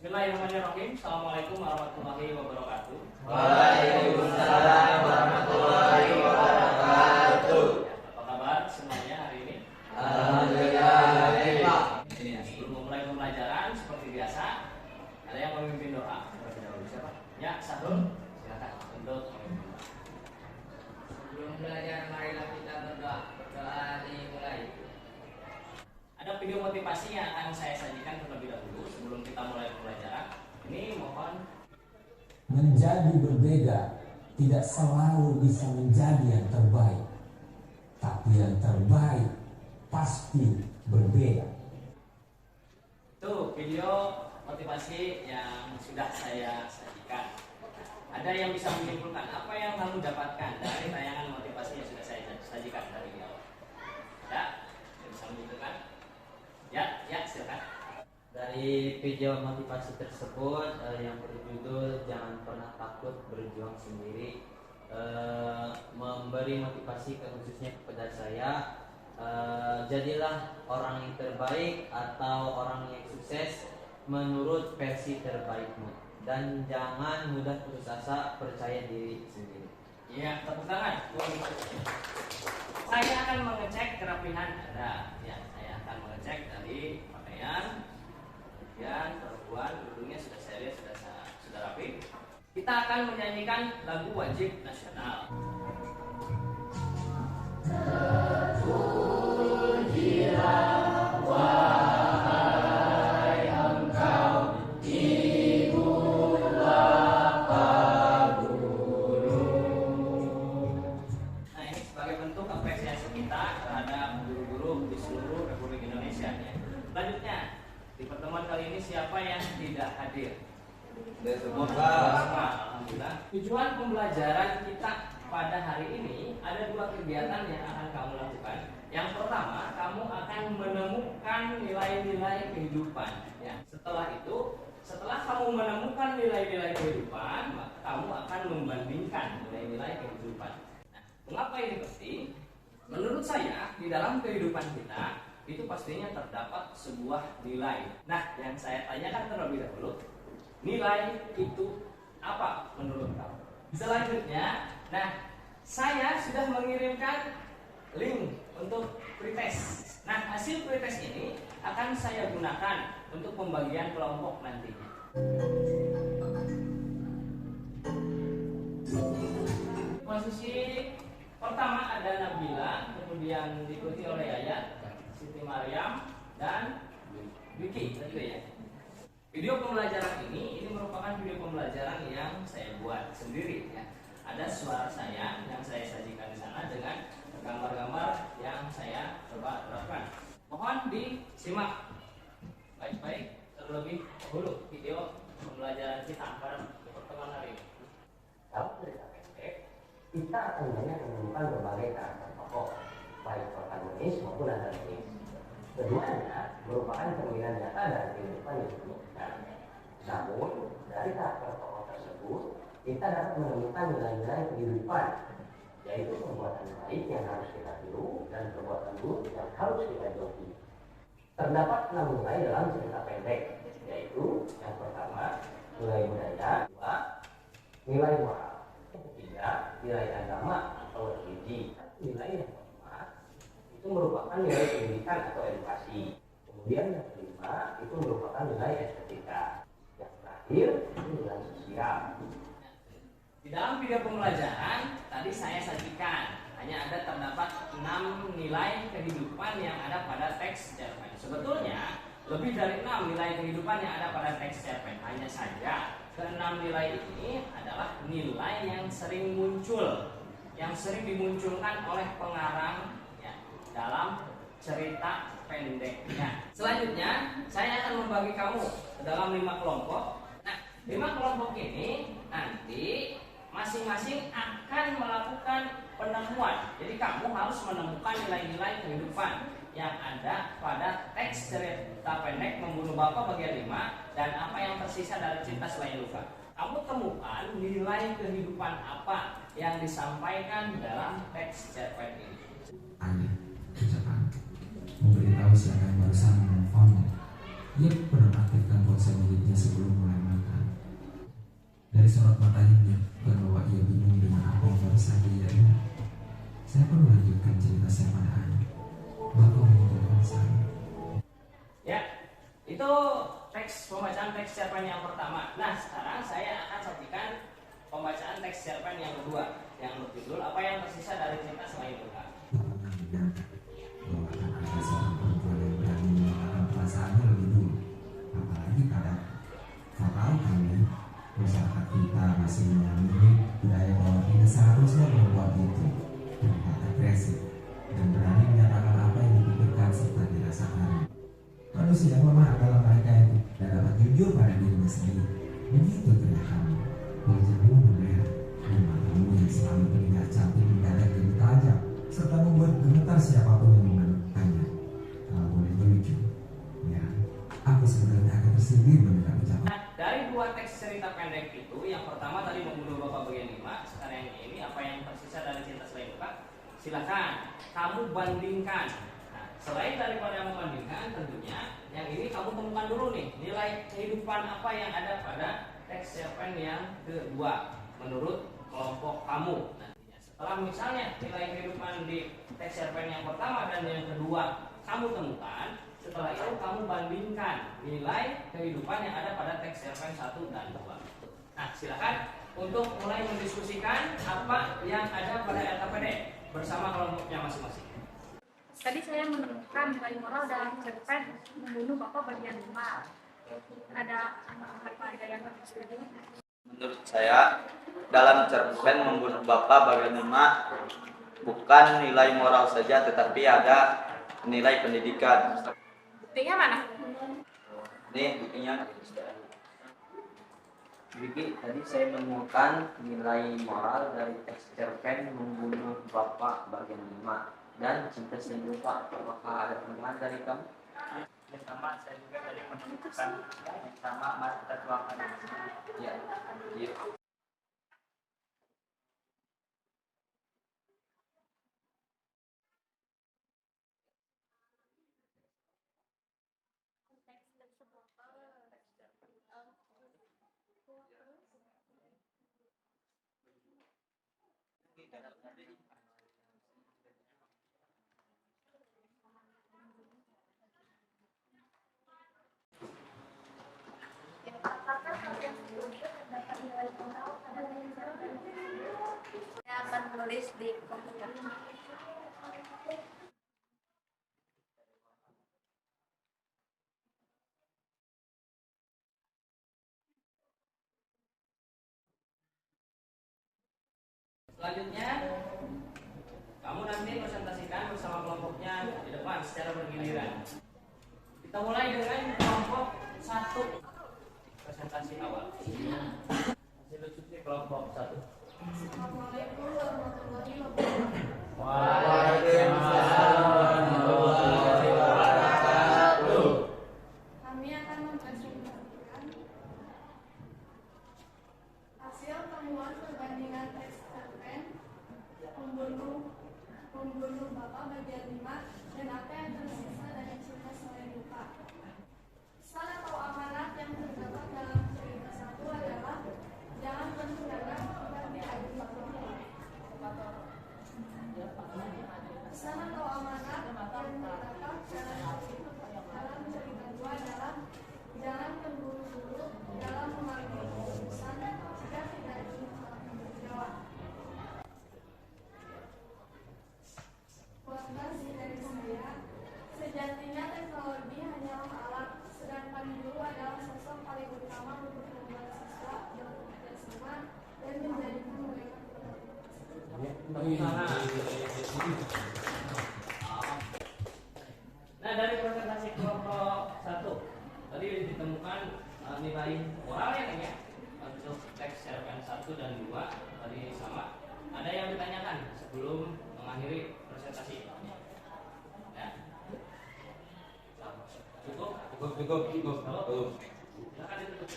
Bismillahirrahmanirrahim. Assalamualaikum warahmatullahi wabarakatuh. Waalaikumsalam warahmatullahi wabarakatuh. Apa kabar semuanya hari ini? Alhamdulillah. Ini ya, sebelum memulai pembelajaran seperti biasa, ada yang memimpin doa. Terlebih dahulu siapa? Ya, Sahrul. Silakan untuk memimpin doa. Sebelum belajar, marilah kita berdoa. Berdoa dimulai. Ada video motivasi yang akan saya sajikan terlebih dahulu sebelum kita mulai pembelajaran. Ini mohon. Menjadi berbeda tidak selalu bisa menjadi yang terbaik, tapi yang terbaik pasti berbeda. Tuh video motivasi yang sudah saya sajikan. Ada yang bisa menyimpulkan apa yang kamu dapatkan dari tayangan motivasi yang sudah saya sajikan dari awal? Ada yang bisa menyimpulkan? Ya, silakan. Dari video motivasi tersebut yang berjudul "Jangan Pernah Takut Berjuang Sendiri", memberi motivasi khususnya kepada saya, jadilah orang yang terbaik atau orang yang sukses menurut versi terbaikmu, dan jangan mudah putus asa, percaya diri sendiri. Iya, tepuk tangan. Saya akan mengecek kerapihan Anda. Ya, saya akan mengecek dari pakaian, kemudian perempuan duduknya sudah saya lihat sudah rapi. Kita akan menyanyikan lagu wajib nasional. Selanjutnya, di pertemuan kali ini siapa yang tidak hadir? Alhamdulillah. Tujuan pembelajaran kita pada hari ini ada dua kegiatan yang akan kamu lakukan. Yang pertama, kamu akan menemukan nilai-nilai kehidupan. Ya. Setelah kamu menemukan nilai-nilai kehidupan, maka kamu akan membandingkan nilai-nilai kehidupan. Nah, mengapa ini penting? Menurut saya, di dalam kehidupan kita itu pastinya terdapat sebuah nilai. Nah, yang saya tanyakan terlebih dahulu, nilai itu apa menurut kamu? Selanjutnya, saya sudah mengirimkan link untuk pretest. Nah, hasil pretest ini akan saya gunakan untuk pembagian kelompok nantinya. Posisi pertama ada Nabila, kemudian diikuti oleh Yayat, Siti Maryam, dan Wiki, gitu ya. Video pembelajaran ini merupakan video pembelajaran yang saya buat sendiri ya. Ada suara saya yang saya sajikan di sana dengan gambar-gambar yang saya coba terapkan. Mohon disimak baik-baik terlebih dahulu video pembelajaran kita pada pertemuan hari ini. Dalam cerita pendek, kita akan banyak menemukan berbagai karakter tokoh, baik protagonis maupun antagonis. Keduanya merupakan cerminan nyata dari kehidupan yang kita. Namun, dari karakter tokoh tersebut, kita dapat menemukan nilai-nilai kehidupan, yaitu perbuatan baik yang harus kita tiru dan perbuatan buruk yang harus kita jauhi. Terdapat 6 nilai dalam cerita pendek, yaitu yang pertama, nilai budaya, dua, nilai moral, yang ketiga, nilai agama atau religi, nilai yang keempat itu merupakan nilai pendidikan atau edukasi. Kemudian yang kelima itu merupakan nilai estetika. Yang terakhir itu nilai sosial. Di dalam video pembelajaran tadi saya sajikan hanya terdapat 6 nilai kehidupan yang ada pada teks cerpen. Sebetulnya lebih dari 6 nilai kehidupan yang ada pada teks cerpen. Hanya saja ke-6 nilai ini adalah nilai yang sering muncul, yang sering dimunculkan oleh pengarang ya, dalam cerita pendeknya. Selanjutnya saya akan membagi kamu ke dalam 5 kelompok. Nah, 5 kelompok ini nanti masing-masing akan melakukan penemuan. Jadi kamu harus menemukan nilai-nilai kehidupan yang ada pada teks cerita pendek Membunuh Bapak bagian 5 dan apa yang tersisa dari Cinta Selain Luka. Kamu temukan nilai kehidupan apa yang disampaikan dalam teks cerpen ini. Aneh, ucapan memberitahu siapa yang barusan menelponnya. Ia penonaktifkan ponsel miliknya sebelum sorot matanya bahwa ia bingung dengan apa yang baru saja ia lihat. Saya pun melanjutkan cerita saya pada Ani. Bapak meninggalkan saya. Ya, itu pembacaan teks cerpen yang pertama. Nah, sekarang saya akan sajikan pembacaan teks cerpen yang kedua yang berjudul Apa yang Tersisa dari Cinta Selain Luka. Pernah menyangka bahwa akan ada seorang perempuan yang berani mengatakan perasaannya lebih dulu, apalagi padaku. Kau tahu kami, masyarakat kita masih mengamini budaya bahwa tidak seharusnya membuat itu terlihat agresif dan berani menyatakan apa yang dipikirkan serta dirasakan. Manusia lemah adalah mereka yang tidak dapat jujur pada dirinya sendiri. Begitu teriakanmu, wajahmu memerah dan matamu yang selalu terlihat cantik mendadak jadi tajam serta membuat gemetar siapapun yang mengenalkannya. Kalau boleh lucu, ya, aku sebenarnya akan tersindir mendengar ucapan. Nah, dari dua teks cerita pendek itu, yang pertama tadi Membunuh Bapak bagian 5, sekarang yang ini Apa yang Tersisa dari Cinta Selain Luka. Silakan kamu bandingkan. Nah, selain daripada membandingkan, tentunya yang ini kamu temukan dulu nih nilai kehidupan apa yang ada pada teks cerpen yang kedua menurut kelompok kamu. Nantinya setelah misalnya nilai kehidupan di teks cerpen yang pertama dan yang kedua kamu temukan, setelah itu kamu bandingkan nilai kehidupan yang ada pada teks cerpen 1 dan 2. Nah, silakan untuk mulai mendiskusikan apa yang ada pada LKPD bersama kelompoknya masing-masing. Tadi saya menemukan nilai moral dalam cerpen Membunuh Bapak bagian 5. Ada yang harus setuju? Menurut saya, dalam cerpen Membunuh Bapak bagian 5 bukan nilai moral saja, tetapi ada nilai pendidikan. Buktinya mana? Nih buktinya. Jadi tadi saya menemukan nilai moral dari teks cerpen Membunuh Bapak bagian 5 dan Cinta Selain Luka. Apakah ada tambahan dari kamu? Yang sama saya juga tadi menemukan yang sama, mari kita tuangkan. Ya, iya. Saya akan menulis di komputer. Selanjutnya, kamu nanti presentasikan bersama kelompoknya di depan secara bergiliran. Kita mulai dengan kelompok 1. Presentasi awal. Hasil kelompok 1. Assalamualaikum warahmatullahi wabarakatuh. Waalaikumsalam warahmatullahi wabarakatuh. Kami akan mempresentasikan hasil temuan perbandingan teks cerpen Membunuh Bapak bagian 5 dan Apa yang Tersisa dari Cinta Selain Luka. Pesan atau amanat yang terdapat dalam cerita 1 adalah jangan menghindar dan diadu faktor. Pesan atau amanat yang terdapat dalam cerita 2 adalah jangan terburu-buru dalam mengambil keputusan jika tidak ingin bertanggung jawab. Kuotasi dari saya, sejatinya teknologi hanyalah alat, sedangkan guru adalah sosok paling utama untuk membuat siswa bekerja sama dan menjadikan mereka Nah, dari presentasi kelompok 1 tadi ditemukan nilai moralnya kan ya untuk teks cerpen 1 dan 2 tadi sama. Ada yang ditanyakan sebelum mengakhiri presentasi? Ya. Cukup. Silakan ditutup.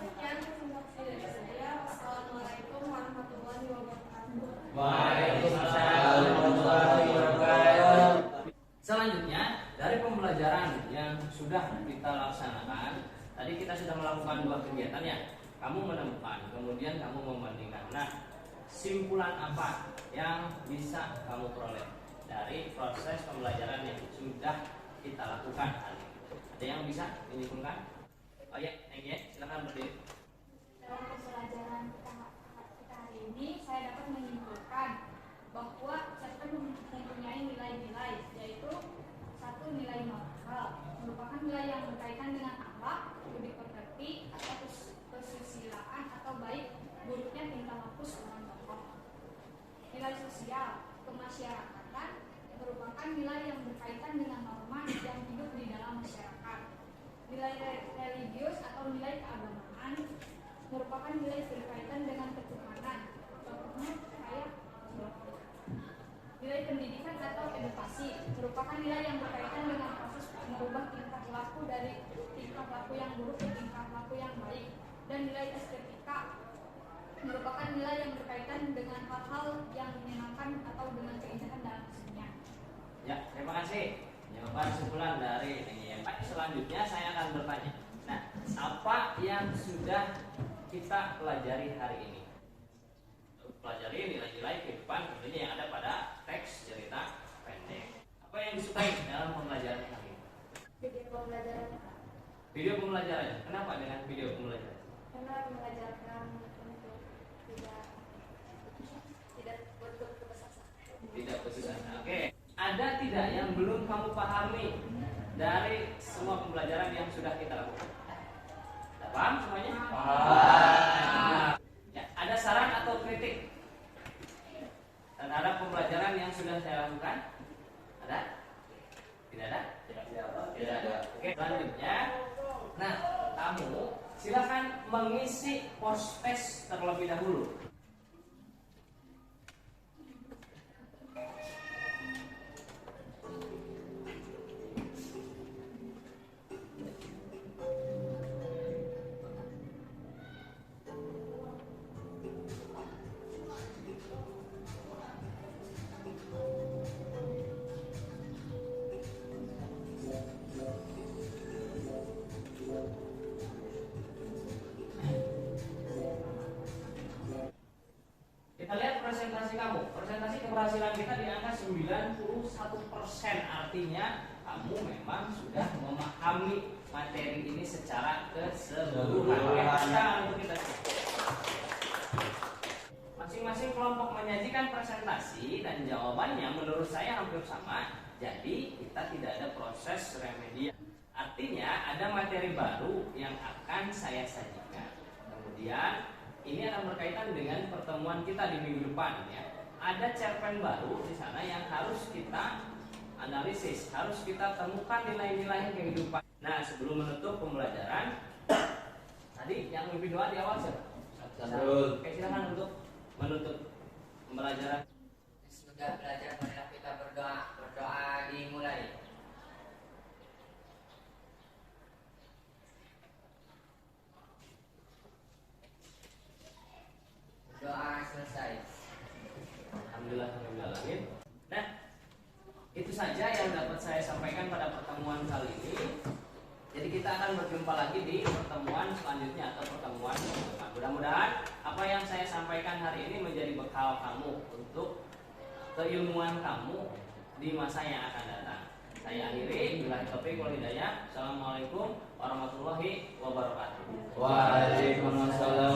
Sekian presentasi dari saya. Wassalamualaikum warahmatullahi wabarakatuh. Waalaikumsalam warahmatullahi wabarakatuh. Selanjutnya, dari pembelajaran yang sudah kita laksanakan, tadi kita sudah melakukan 2 kegiatan ya. kamu menemukan, kemudian kamu membandingkan. Nah, simpulan apa yang bisa kamu peroleh dari proses pembelajaran yang sudah kita lakukan hari ini? Ada yang bisa menyimpulkan? Oh ya, silakan berdiri. Dalam pembelajaran kita hari ini, saya dapat menyimpulkan bahwa cerpen mempunyai nilai-nilai, yaitu satu, nilai moral, merupakan nilai yang berkaitan dengan akhlak, budi pekerti, atau kesusilaan atau baik buruknya tingkah laku seorang tokoh. Nilai sosial, kemasyarakatan, merupakan nilai yang berkaitan dengan norma yang hidup di dalam masyarakat. Nilai religius atau nilai keagamaan merupakan nilai berkaitan dengan ketuhanan. Contohnya kayak nilai pendidikan atau edukasi merupakan nilai yang berkaitan dengan proses merubah tingkah laku dari tingkah laku yang buruk ke tingkah laku yang baik. Dan nilai estetika merupakan nilai yang berkaitan dengan hal-hal yang menyenangkan atau dengan keindahan dalam kesenian. Ya, terima kasih. Jawaban simpulan dari NIM. Selanjutnya saya akan bertanya. Nah, apa yang sudah kita pelajari hari ini? Pelajari nilai-nilai kehidupan tentunya yang ada pada teks cerita pendek. Apa yang disukai dalam pembelajaran hari ini? Video pembelajaran. Video pembelajaran. Kenapa dengan video pembelajaran? Karena mengajarkan untuk tidak berputus asa. Tidak putus asa. Oke. Ada tidak yang belum kamu pahami dari semua pembelajaran yang sudah kita lakukan? Sudah paham semuanya? Paham. Ya, ada saran atau kritik terhadap pembelajaran yang sudah saya lakukan? Ada? Tidak ada? Tidak ada. Oke, selanjutnya. Nah, kamu silakan mengisi post test terlebih dahulu. Kita lihat presentasi kamu. Presentasi keberhasilan kita di angka 91%. Artinya kamu memang sudah memahami materi ini secara keseluruhan. Untuk kita masing-masing kelompok menyajikan presentasi dan jawabannya menurut saya hampir sama. Jadi kita tidak ada proses remedial. Artinya ada materi baru yang akan saya sajikan. Kemudian ini akan berkaitan dengan pertemuan kita di minggu depan ya. Ada cerpen baru di sana yang harus kita analisis, harus kita temukan nilai-nilai kehidupan. Nah, sebelum menutup pembelajaran, tadi yang mimpi doa di awal siapa? Oke, silakan untuk menutup pembelajaran. Sudah belajar, marilah kita berdoa. Berdoa dimulai. Doa selesai. Alhamdulillah. Nah, itu saja yang dapat saya sampaikan pada pertemuan kali ini. Jadi kita akan berjumpa lagi di pertemuan selanjutnya atau pertemuan depan. Mudah-mudahan apa yang saya sampaikan hari ini menjadi bekal kamu untuk keilmuan kamu di masa yang akan datang. Saya akhiri. Billahi taufiq wal hidayah. Assalamualaikum warahmatullahi wabarakatuh. Waalaikumsalam